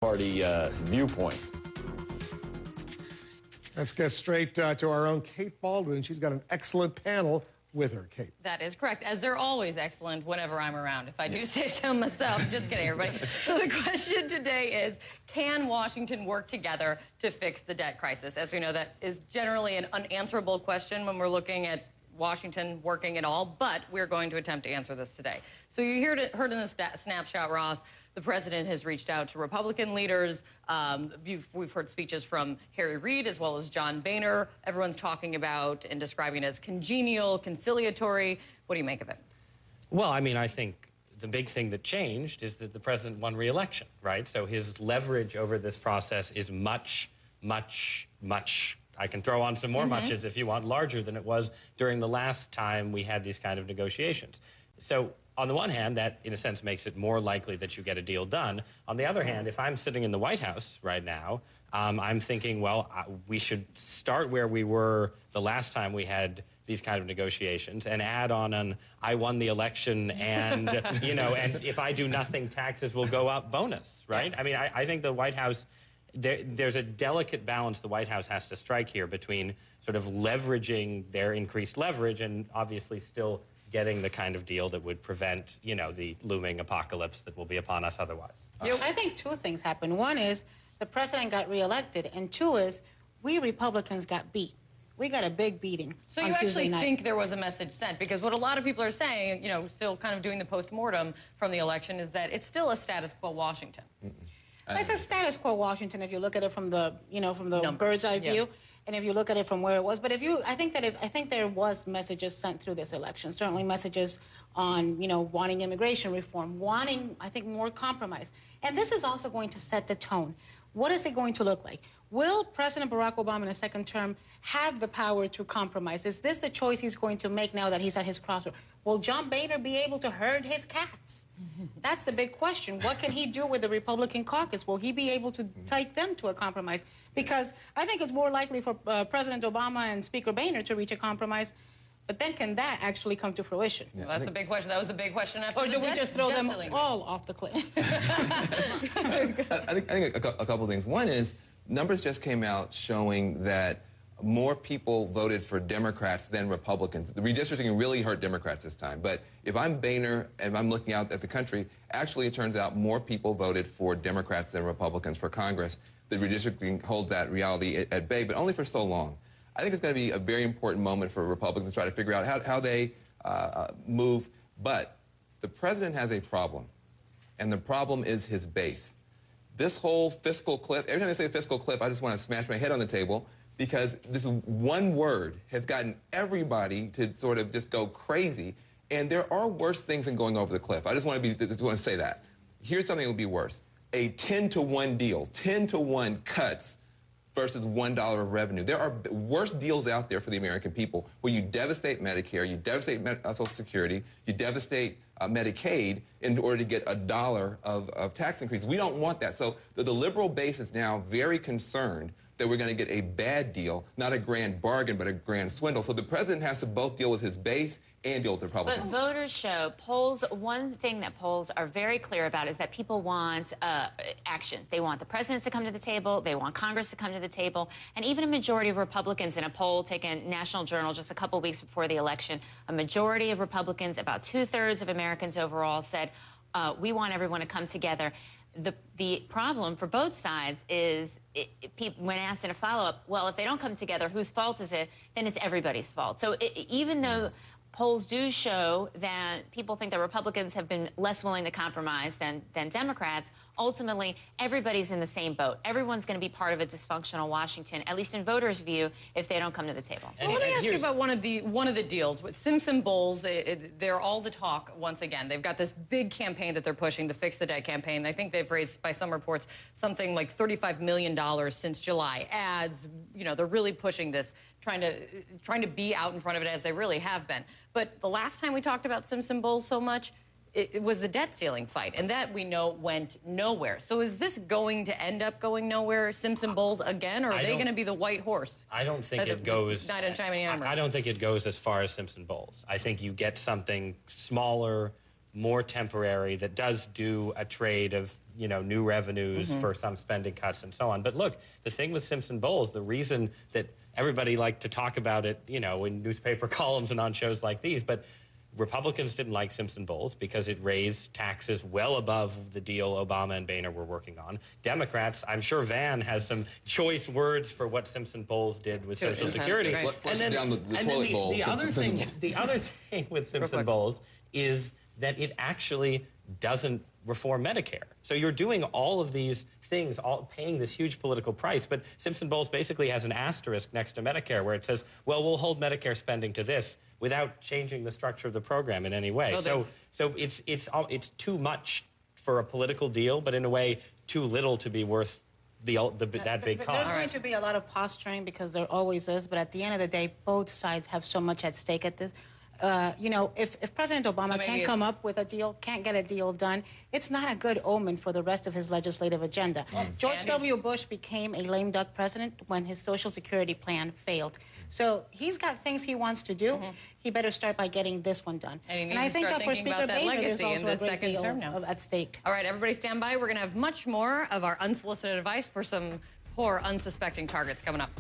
Party viewpoint. Let's get straight to our own Kate Baldwin. She's got an excellent panel with her, Kate. That is correct, as they're always excellent whenever I'm around, if I do say so myself. Just kidding, everybody. So the question today is, can Washington work together to fix the debt crisis? As we know, that is generally an unanswerable question when we're looking at Washington working at all, but we're going to attempt to answer this today. So you heard in the snapshot, Ross, the president has reached out to Republican leaders. We've heard speeches from Harry Reid as well as John Boehner. Everyone's talking about and describing it as congenial, conciliatory. What do you make of it? Well, I mean, I think the big thing that changed is that the president won re-election, right? So his leverage over this process is much, I can throw on some more mutches if you want, larger than it was during the last time we had these kind of negotiations. So on the one hand, that in a sense makes it more likely that you get a deal done. On the other hand, if I'm sitting in the White House right now, I'm thinking, well, we should start where we were the last time we had these kind of negotiations and add on an I won the election and, you know, and if I do nothing, taxes will go up bonus, right? I mean, I think the White House, there's a delicate balance the White House has to strike here between sort of leveraging their increased leverage and obviously still getting the kind of deal that would prevent, you know, the looming apocalypse that will be upon us otherwise. I think two things happened. One is the president got reelected, and two is we Republicans got beat. We got a big beating. So you actually think there was a message sent? Because what a lot of people are saying, you know, still kind of doing the post-mortem from the election, is that it's still a status quo Washington. It's a status quo Washington if you look at it from the, you know, from the bird's eye view, and if you look at it from where it was. But I think there was messages sent through this election. Certainly messages on, you know, wanting immigration reform, wanting, I think, more compromise. And this is also going to set the tone. What is it going to look like? Will President Barack Obama in a second term have the power to compromise? Is this the choice he's going to make now that he's at his crossroads? Will John Boehner be able to herd his cats? That's the big question. What can he do with the Republican caucus? Will he be able to take them to a compromise? Because I think it's more likely for President Obama and Speaker Boehner to reach a compromise. But then can that actually come to fruition? Well, that's a big question. That was a big question after or do we just throw them all off the cliff? I think a couple things. One is numbers just came out showing that more people voted for Democrats than Republicans. The redistricting really hurt Democrats this time. But if I'm Boehner and I'm looking out at the country, actually it turns out more people voted for Democrats than Republicans for Congress. The redistricting holds that reality at bay, but only for so long. I think it's going to be a very important moment for Republicans to try to figure out how they move. But the president has a problem, and the problem is his base. This whole fiscal cliff, every time I say fiscal cliff, I just want to smash my head on the table because this one word has gotten everybody to sort of just go crazy. And there are worse things than going over the cliff. I just want to say that. Here's something that would be worse. A 10-to-1 deal, 10-to-1 cuts versus $1 of revenue. There are worse deals out there for the American people where you devastate Medicare, you devastate Social Security, you devastate Medicaid in order to get $1 of tax increase. We don't want that. So the liberal base is now very concerned that we're going to get a bad deal, not a grand bargain, but a grand swindle. So the president has to both deal with his base and deal with the Republicans. But voters show, polls, one thing that polls are very clear about is that people want action. They want the president to come to the table. They want Congress to come to the table. And even a majority of Republicans in a poll taken National Journal just a couple weeks before the election, a majority of Republicans, about 2/3 of Americans overall, said, we want everyone to come together. The problem for both sides is when asked in a follow-up, well, if they don't come together, whose fault is it? Then it's everybody's fault. So even though polls do show that people think that Republicans have been less willing to compromise than Democrats, ultimately, everybody's in the same boat. Everyone's going to be part of a dysfunctional Washington, at least in voters' view, if they don't come to the table. Well, let me ask you about one of the deals with Simpson Bowles. They're all the talk once again. They've got this big campaign that they're pushing, the Fix the Debt campaign. I think they've raised, by some reports, something like $35 million since July. Ads, you know, they're really pushing this, trying to be out in front of it as they really have been. But the last time we talked about Simpson Bowles so much, it was the debt ceiling fight, and that we know went nowhere. So is this going to end up going nowhere, Simpson Bowles again, or are they going to be the white horse? I don't think it goes. Knight in shining armor. I don't think it goes as far as Simpson Bowles. I think you get something smaller, more temporary that does do a trade of new revenues for some spending cuts and so on. But look, the thing with Simpson-Bowles, the reason that everybody liked to talk about it, in newspaper columns and on shows like these, but Republicans didn't like Simpson-Bowles because it raised taxes well above the deal Obama and Boehner were working on. Democrats, I'm sure Van has some choice words for what Simpson-Bowles did with Social Security. Right. Flush it down the toilet bowl. The other thing with Simpson-Bowles is that it actually doesn't reform Medicare. So you're doing all of these things, paying this huge political price, but Simpson-Bowles basically has an asterisk next to Medicare where it says, well, we'll hold Medicare spending to this without changing the structure of the program in any way. So it's too much for a political deal, but in a way too little to be worth that big cost. There's going to be a lot of posturing because there always is, but at the end of the day, both sides have so much at stake at this. If President Obama can't come up with a deal, can't get a deal done, it's not a good omen for the rest of his legislative agenda. George W. Bush became a lame duck president when his Social Security plan failed. So he's got things he wants to do. He better start by getting this one done. And I think for Speaker Boehner, there's also a great deal at stake. All right, everybody stand by. We're going to have much more of our unsolicited advice for some poor, unsuspecting targets coming up.